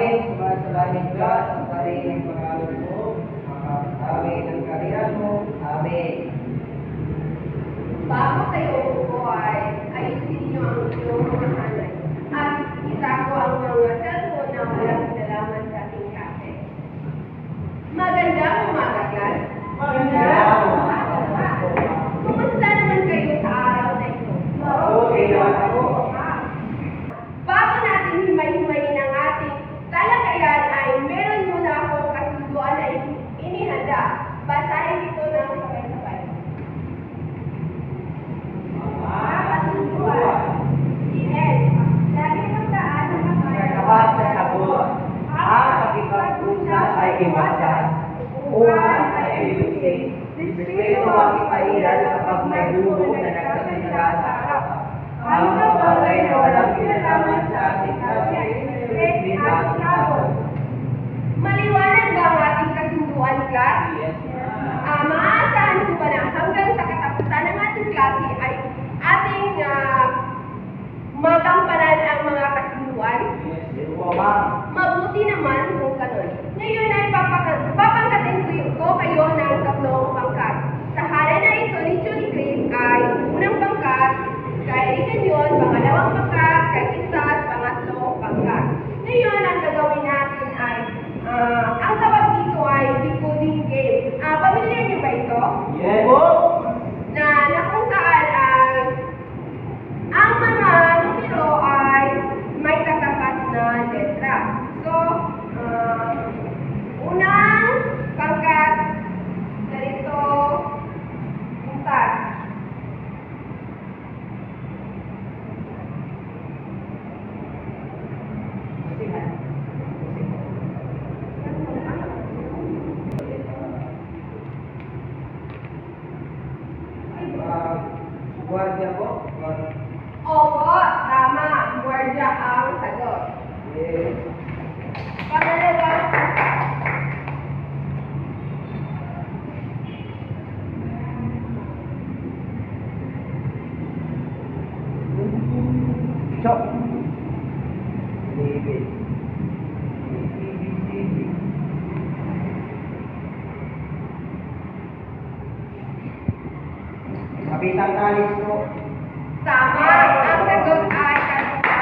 Amin, sumasalangit ka sa karilang pangalan mo, amin ang kariyan mo, amin. Bago kayo umuhay, ayusin niyo ang inyong mga hanay at itago ang mga cellphone na walang kinalaman sa ating klase. Magandang umaga, class. Magandang Kumusta naman kayo sa araw na ito? Okay naman ako. Bago natin himay-himayin ang ating talakayan ay meron muna akong kasunduan na inihanda. Basahin ito ng sabay-sabay. Kasunduan. Ian, lagi magdaan ng Kapag sa sagot, ang pakipag-usap ay iwasan. Upang ay ayusin, respeto ang ipairal kapag may guro na nagsasalita sa harap. Ang mga bagay na walang kinalaman sa ating klase, respeto ang Maliwanag ba ang ating kasunduan, class? Yes, Maaasahan ko ba na hanggang sa katapusan ng ating klase ay ating magampanan ang mga kasunduan? yes, ma'am. Mabuti naman kung ganun. Ngayon ay papangkatin ko kayo ng tatlong pangkat. Sa halin na ito ni Julie Grace ay unang pangkat, kay Regan yun, pangalawang pangkat, kay Isas, pangatlong pangkat. Ngayon, ang gagawin natin ay, ang tawag dito ay decoding game. Pamilyar niyo ba ito? Yes. Na kung saan ay ang mga numero ay may katapat na letra. So, unang pangkat, ganito, puntas. Guardia po. Opo, tama. Guardia ang sagot. Yes. Pangalawa, Chop. David. Kapisang kalis po. tama. Ang sagot ay kanina.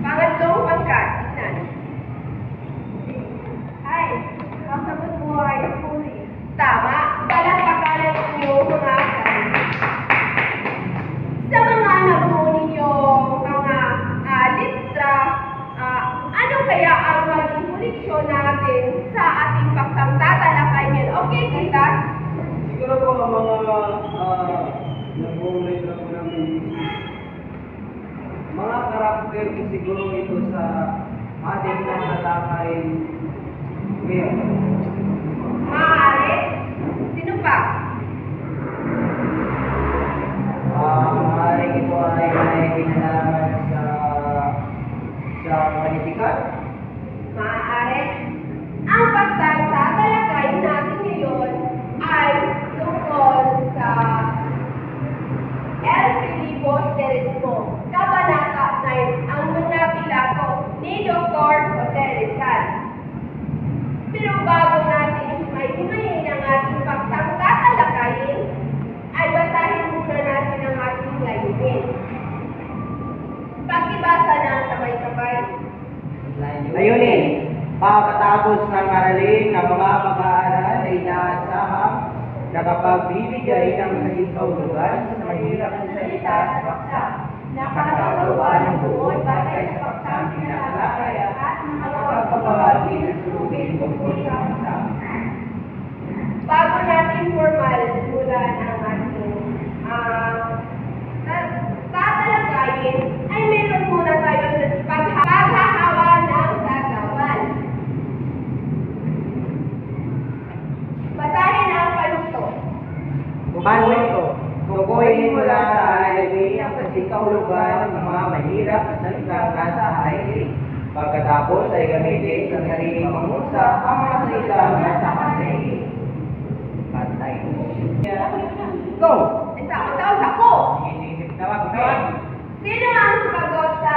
Pangatlong pangkat, tignan. Ay, ang sagot mo ay huli. Tama. Palakpakan niyo mga sarili. Sa mga nabuo ninyong mga litra, ano kaya ang maging koneksyon natin sa ating paksang tatalakayin? Okay, kita? Siguro po ang mga nabuong letra po namin. Mga karakter po siguro ito sa ating natalakay ngayon. Maaari? Sino pa? Maaaring ito ay may kinalaman sa politikan. Maaari. Ang paksang tatalakayin natin ngayon ay tungkol sa El Filibos Teresmo, Kabanata 9, ang mga Pilato ni Dr. Jose Rizal. Pero bago natin himayin ang ating paksang tatalakayin, ay basahin muna natin ang ating layunin. Pakibasa na sabay-sabay. Layunin, pagkatapos ng aralin ng mga mag-aaral ay inaasahang nakapagbibigay ng naging kaulugan sa mahirap na salita sa paksa. Nakakagawa ng buod batay sa paksang pinakalakay at makapagpapahagi ng sulugin tungkol sa paksa. Bago natin formal simulan ang ating tatalakayin, ay meron muna tayo paghahawa ng sagawan. Basahin ang panuto. Paano ito? Tukuyin mula sa alagay ang kasing kahulugan ng mga mahirap na salitang nasa alagay. Pagkatapos ay gamitin sa sariling pangusap ang mga salitang nasa alagay. Patay. Go! Isang tao sa ko. Tawag. Sino ang sumagot sa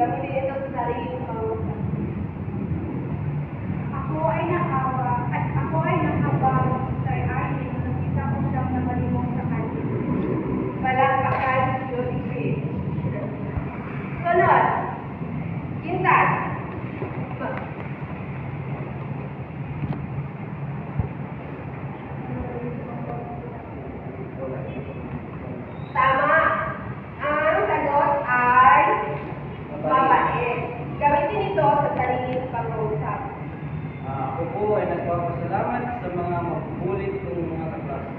Gamitin ito sa sariling pangungusap. Ako ay nakabang kay Arlene nung nakita ko siyang nakalimong sa kanya. Palakpakan si Julie Chris. Sunod. Quintas. Tama. Ang sagot ay mabait. Gamitin ito sa sariling pangungusap. Ako po ay nagpapasalamat sa mga mabubulit kong mga kaklase.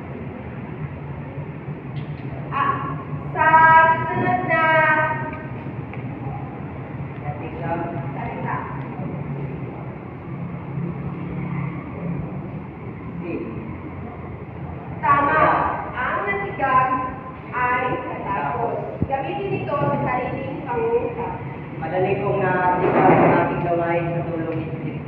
Sa sunod na Exam. salita. C. Tama. Ang natigang ay katapos. Gamitin ito sa sariling pangungusap. Madali kong naatipan ang aking gawain sa tulong ni Christ.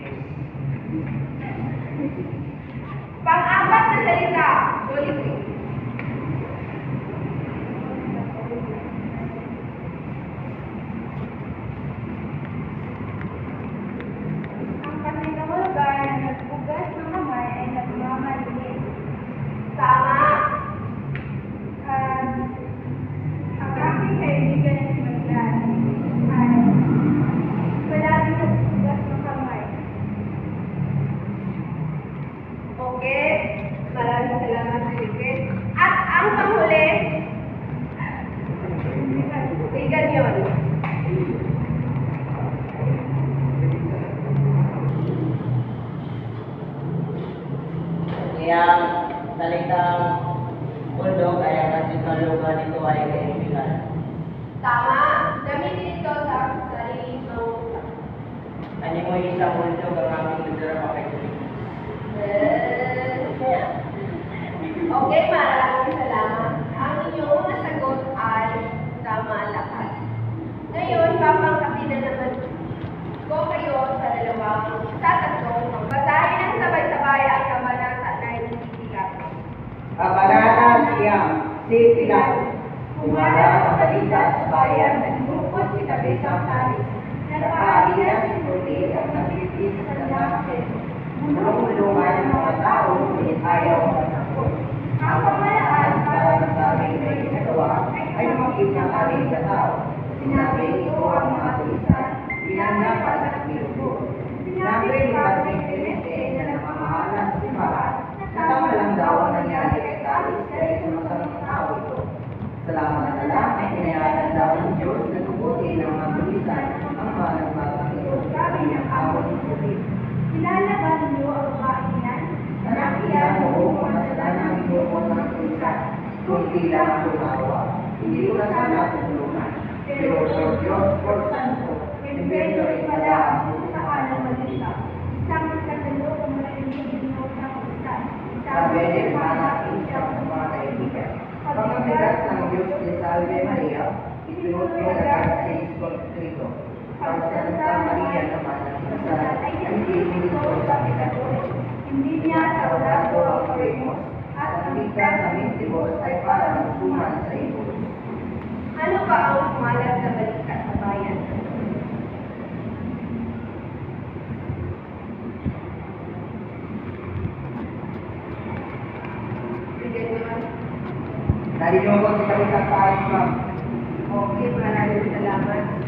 Pang-apat na salita. Julie Chris. Ang kasinahulugan na nagbugas ng kamay ay nagmamaliit. Tama. Ang aking kaibigan si Magdan ay palagi nagbugas ng kamay. Okay. Maraming salamat, Julie Chris. At ang panghuli, Regan yun. Kaya ang salitang bundok ay ang kasinahulugan nito ay kaibigan. Tama. Gamitin ito sa sariling pangungusap. Ano mo isang bundok ang aming lugar makikita? Okay, maraming salamat. Ang inyong mga sagot ay tama lahat. Ngayon, papangkatin na naman ko kayo sa tatlong basahin ng sabay-sabay ang kabanata 9 Pilato. Kabanata siyam, si Pilato. Kumara sa balita sa bayan, nagbukod si Tabisang Taris. Nagpahalian si Puti at nagbibig sa kanyang bulong-bulungan ng mga tao, ngunit ayaw masakot. Ang pamalaan para sa sarili na ginagawa ay makita ka rin sa tao. Sinabi ito ang mga tulisan, pinandapat at birugo. Sinabi ni Patrick Clemente na namamahalan sa simbahan, na tama lang daw ang nangyari kay Taris dahil sa masamang tao ito. Salamat na lang ay hinayaan daw ng Diyos na tubutin ng mga tulisan ang mga nagbatang ito. Sabi ng amo ni Puti. Kilala ba ninyo ang babaeng yan? Nanakiyan mo kung kasalanan ito mo ng tulisan. Kung tila ang tumawa, hindi ko na sana tutulungan. Pero for Diyos, for Santo, invento rin pala ang Sa kalang malita. Isang katalo kung marinig mo sa kulisan. sabi ni Panakin siya sa mga kaibigan. Pagkabigas ng Diyos ni Salve Maria, itinutulong sa Iskong Trito. Ang Santa Maria naman ang isa ay hindi nito sa pitadorin. Hindi niya sa Orado ang Primos, at ang bigkas sa Mintibos ay para magsuman sa ibon. Ano ba ang kumalat na balita sa bayan? Regan yun. Narinig ko sa isang tayo, ma'am. Okay, maraming salamat.